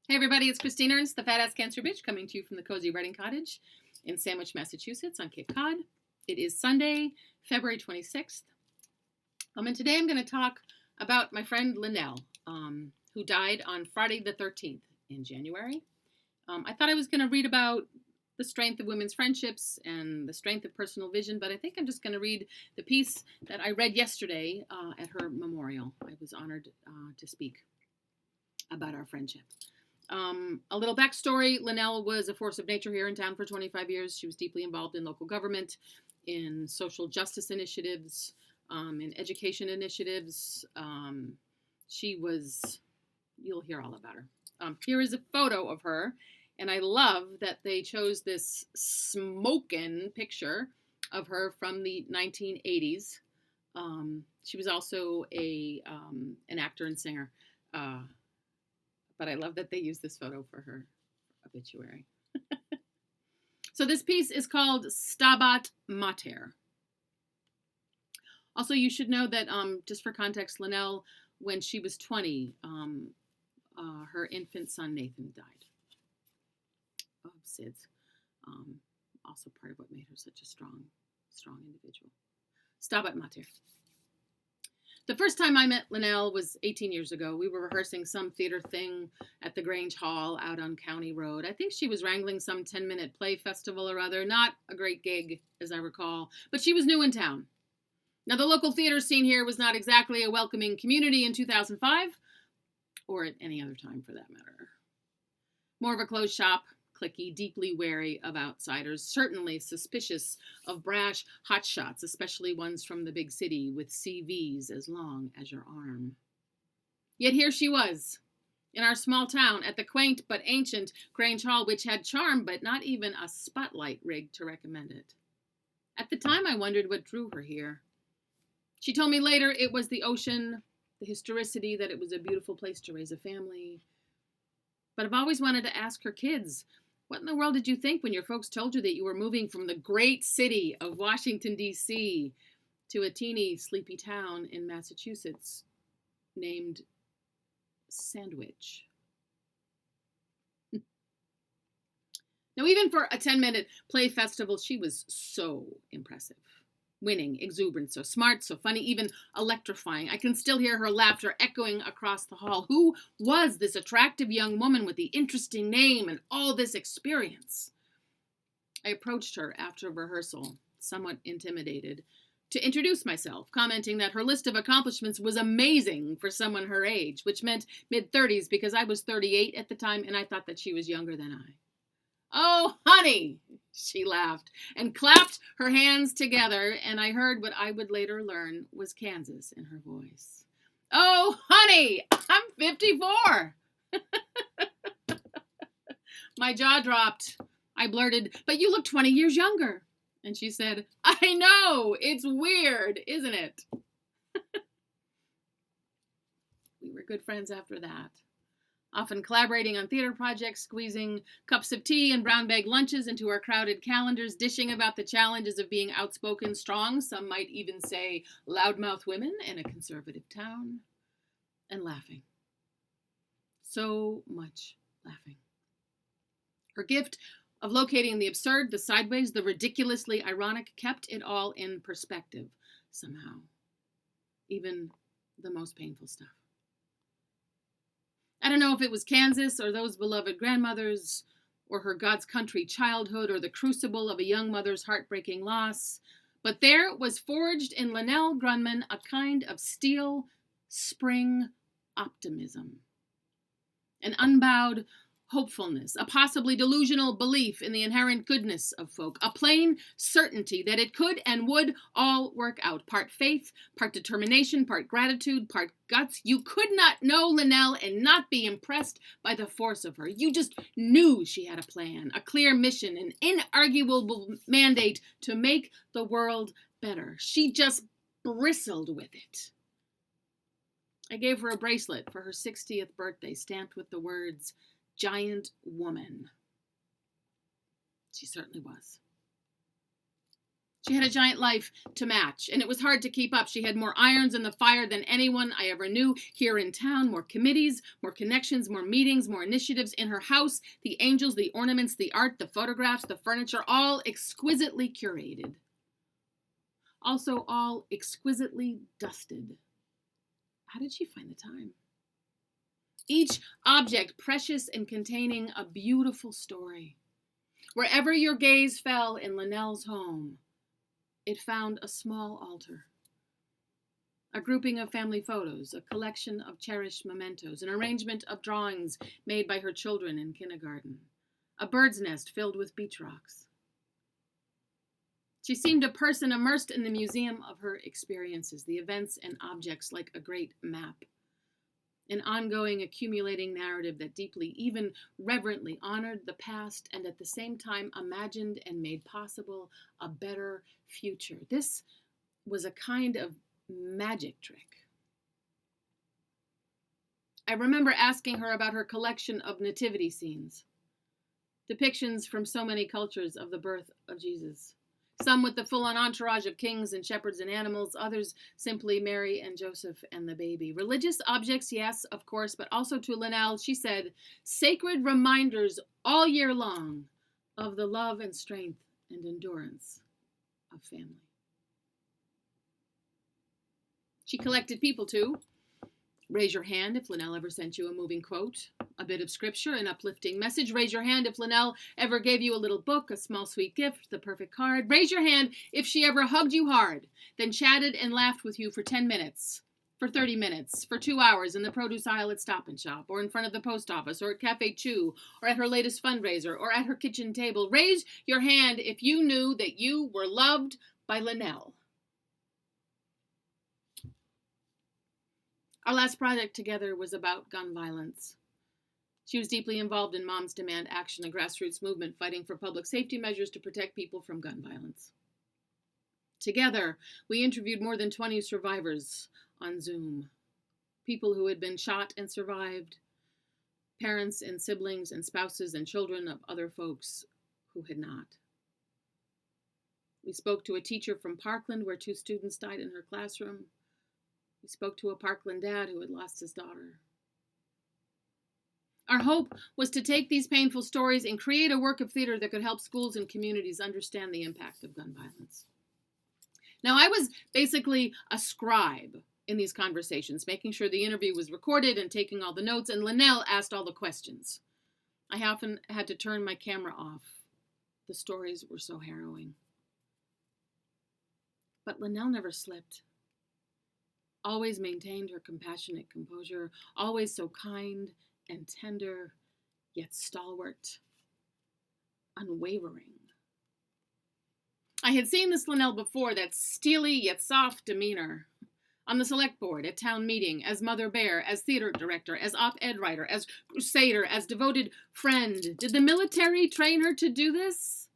Hey everybody, it's Christine Ernst, the Fat Ass Cancer Bitch, coming to you from the Cozy Writing Cottage in Sandwich, Massachusetts on Cape Cod. It is Sunday, February 26th. And today I'm going to talk about my friend Linell, who died on Friday the 13th in January. I thought I was going to read about the strength of women's friendships and the strength of personal vision, but I think I'm just going to read the piece that I read yesterday at her memorial. I was honored to speak about our friendship. A little backstory, Linell was a force of nature here in town for 25 years. She was deeply involved in local government, in social justice initiatives, in education initiatives. You'll hear all about her. Here is a photo of her, and I love that they chose this smokin picture of her from the 1980s. She was also an actor and singer. But I love that they used this photo for her obituary. So this piece is called Stabat Mater. Also, you should know that, just for context, Linell, when she was 20, her infant son Nathan died of SIDS. Also part of what made her such a strong individual. Stabat Mater. The first time I met Linell was 18 years ago. We were rehearsing some theater thing at the Grange Hall out on County Road. I think she was wrangling some 10-minute play festival or other. Not a great gig, as I recall, but she was new in town. Now, the local theater scene here was not exactly a welcoming community in 2005, or at any other time for that matter. More of a closed shop, cliquey, deeply wary of outsiders, certainly suspicious of brash hotshots, especially ones from the big city with CVs as long as your arm. Yet here she was, in our small town, at the quaint but ancient Grange Hall, which had charm but not even a spotlight rig to recommend it. At the time, I wondered what drew her here. She told me later it was the ocean, the historicity, that it was a beautiful place to raise a family. But I've always wanted to ask her kids, what in the world did you think when your folks told you that you were moving from the great city of Washington, D.C. to a teeny, sleepy town in Massachusetts named Sandwich? Now, even for a 10-minute play festival, she was so impressive. Winning, exuberant, so smart, so funny, even electrifying. I can still hear her laughter echoing across the hall. Who was this attractive young woman with the interesting name and all this experience? I approached her after rehearsal, somewhat intimidated, to introduce myself, commenting that her list of accomplishments was amazing for someone her age, which meant mid-30s because I was 38 at the time and I thought that she was younger than I. "Oh, honey," she laughed and clapped her hands together, and I heard what I would later learn was Kansas in her voice. "Oh, honey, I'm 54. My jaw dropped. I blurted, "But you look 20 years younger." And she said, "I know, it's weird, isn't it?" We were good friends after that, often collaborating on theater projects, squeezing cups of tea and brown bag lunches into our crowded calendars, dishing about the challenges of being outspoken, strong, some might even say loudmouth women in a conservative town, and laughing. So much laughing. Her gift of locating the absurd, the sideways, the ridiculously ironic kept it all in perspective somehow, even the most painful stuff. I don't know if it was Kansas or those beloved grandmothers or her God's country childhood or the crucible of a young mother's heartbreaking loss, but there was forged in Linell Grunman a kind of steel spring optimism, an unbowed hopefulness, a possibly delusional belief in the inherent goodness of folk, a plain certainty that it could and would all work out. Part faith, part determination, part gratitude, part guts. You could not know Linell and not be impressed by the force of her. You just knew she had a plan, a clear mission, an inarguable mandate to make the world better. She just bristled with it. I gave her a bracelet for her 60th birthday, stamped with the words, "Giant woman." She certainly was. She had a giant life to match, and it was hard to keep up. She had more irons in the fire than anyone I ever knew here in town, more committees, more connections, more meetings, more initiatives in her house, the angels, the ornaments, the art, the photographs, the furniture, all exquisitely curated. Also all exquisitely dusted. How did she find the time? Each object precious and containing a beautiful story. Wherever your gaze fell in Linell's home, it found a small altar, a grouping of family photos, a collection of cherished mementos, an arrangement of drawings made by her children in kindergarten, a bird's nest filled with beach rocks. She seemed a person immersed in the museum of her experiences, the events and objects like a great map, an ongoing, accumulating narrative that deeply, even reverently, honored the past and at the same time imagined and made possible a better future. This was a kind of magic trick. I remember asking her about her collection of nativity scenes, depictions from so many cultures of the birth of Jesus. Some with the full-on entourage of kings and shepherds and animals, others simply Mary and Joseph and the baby. Religious objects, yes, of course, but also to Linell, she said, sacred reminders all year long of the love and strength and endurance of family. She collected people too. Raise your hand if Linell ever sent you a moving quote, a bit of scripture, an uplifting message. Raise your hand if Linell ever gave you a little book, a small sweet gift, the perfect card. Raise your hand if she ever hugged you hard, then chatted and laughed with you for 10 minutes, for 30 minutes, for 2 hours in the produce aisle at Stop and Shop, or in front of the post office, or at Cafe Chew, or at her latest fundraiser, or at her kitchen table. Raise your hand if you knew that you were loved by Linell. Our last project together was about gun violence. She was deeply involved in Moms Demand Action, a grassroots movement fighting for public safety measures to protect people from gun violence. Together, we interviewed more than 20 survivors on Zoom. People who had been shot and survived, parents and siblings and spouses and children of other folks who had not. We spoke to a teacher from Parkland where 2 students died in her classroom. We spoke to a Parkland dad who had lost his daughter. Our hope was to take these painful stories and create a work of theater that could help schools and communities understand the impact of gun violence. Now, I was basically a scribe in these conversations, making sure the interview was recorded and taking all the notes, and Linell asked all the questions. I often had to turn my camera off. The stories were so harrowing. But Linell never slipped. Always maintained her compassionate composure, always so kind and tender, yet stalwart, unwavering. I had seen this Linell before, that steely yet soft demeanor, on the select board, at town meeting, as Mother Bear, as theater director, as op-ed writer, as crusader, as devoted friend. Did the military train her to do this?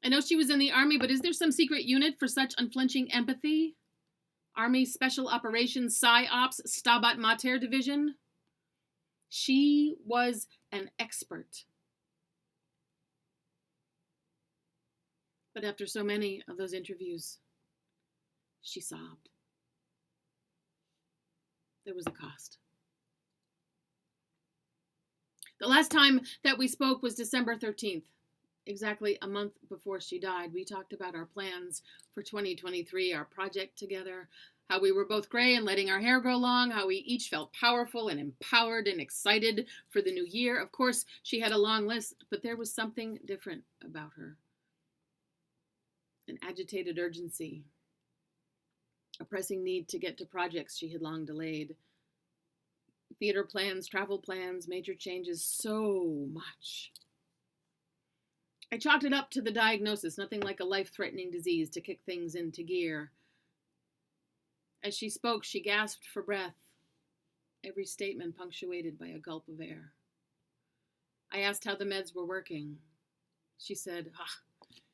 I know she was in the Army, but is there some secret unit for such unflinching empathy? Army Special Operations PsyOps Stabat Mater Division? She was an expert. But after so many of those interviews, she sobbed. There was a cost. The last time that we spoke was December 13th, exactly a month before she died. We talked about our plans for 2023, our project together, how we were both gray and letting our hair grow long, how we each felt powerful and empowered and excited for the new year. Of course, she had a long list, but there was something different about her. An agitated urgency, a pressing need to get to projects she had long delayed. Theater plans, travel plans, major changes, so much. I chalked it up to the diagnosis, nothing like a life-threatening disease to kick things into gear. As she spoke, she gasped for breath, every statement punctuated by a gulp of air. I asked how the meds were working. She said,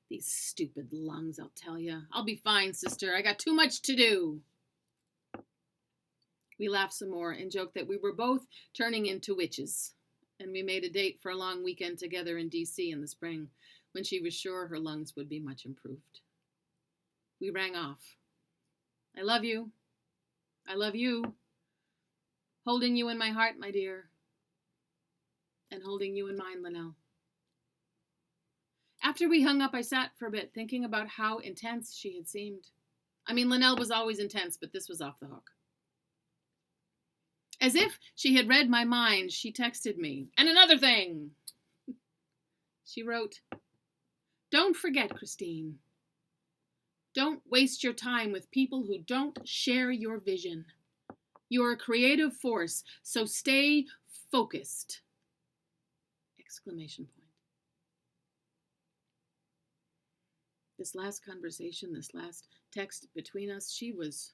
these stupid lungs, I'll tell you. I'll be fine, sister. I got too much to do. We laughed some more and joked that we were both turning into witches, and we made a date for a long weekend together in D.C. in the spring, when she was sure her lungs would be much improved. we rang off. I love you. I love you. Holding you in my heart, my dear. And holding you in mine, Linell. After we hung up, I sat for a bit, thinking about how intense she had seemed. I mean, Linell was always intense, but this was off the hook. As if she had read my mind, she texted me. And another thing! She wrote, "Don't forget, Christine. Don't waste your time with people who don't share your vision. You're a creative force, so stay focused!" Exclamation point. This last conversation, this last text between us, she was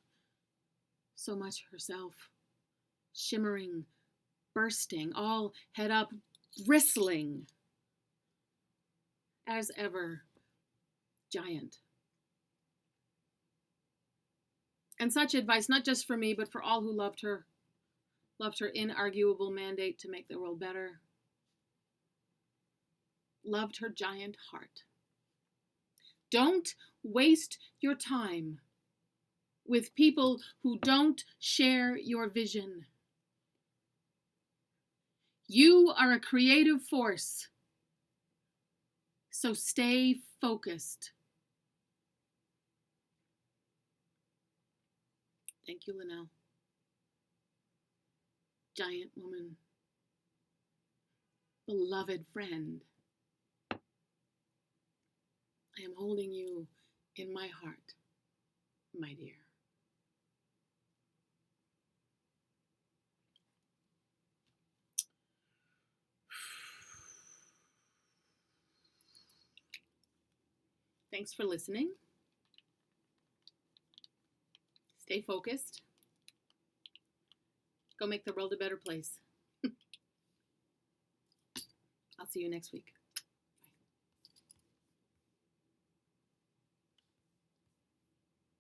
so much herself. Shimmering, bursting, all head up, bristling. As ever, giant. And such advice, not just for me, but for all who loved her inarguable mandate to make the world better, loved her giant heart. Don't waste your time with people who don't share your vision. You are a creative force, so stay focused. Thank you, Linell. Giant woman. Beloved friend. I am holding you in my heart, my dear. Thanks for listening. Stay focused. Go make the world a better place. I'll see you next week.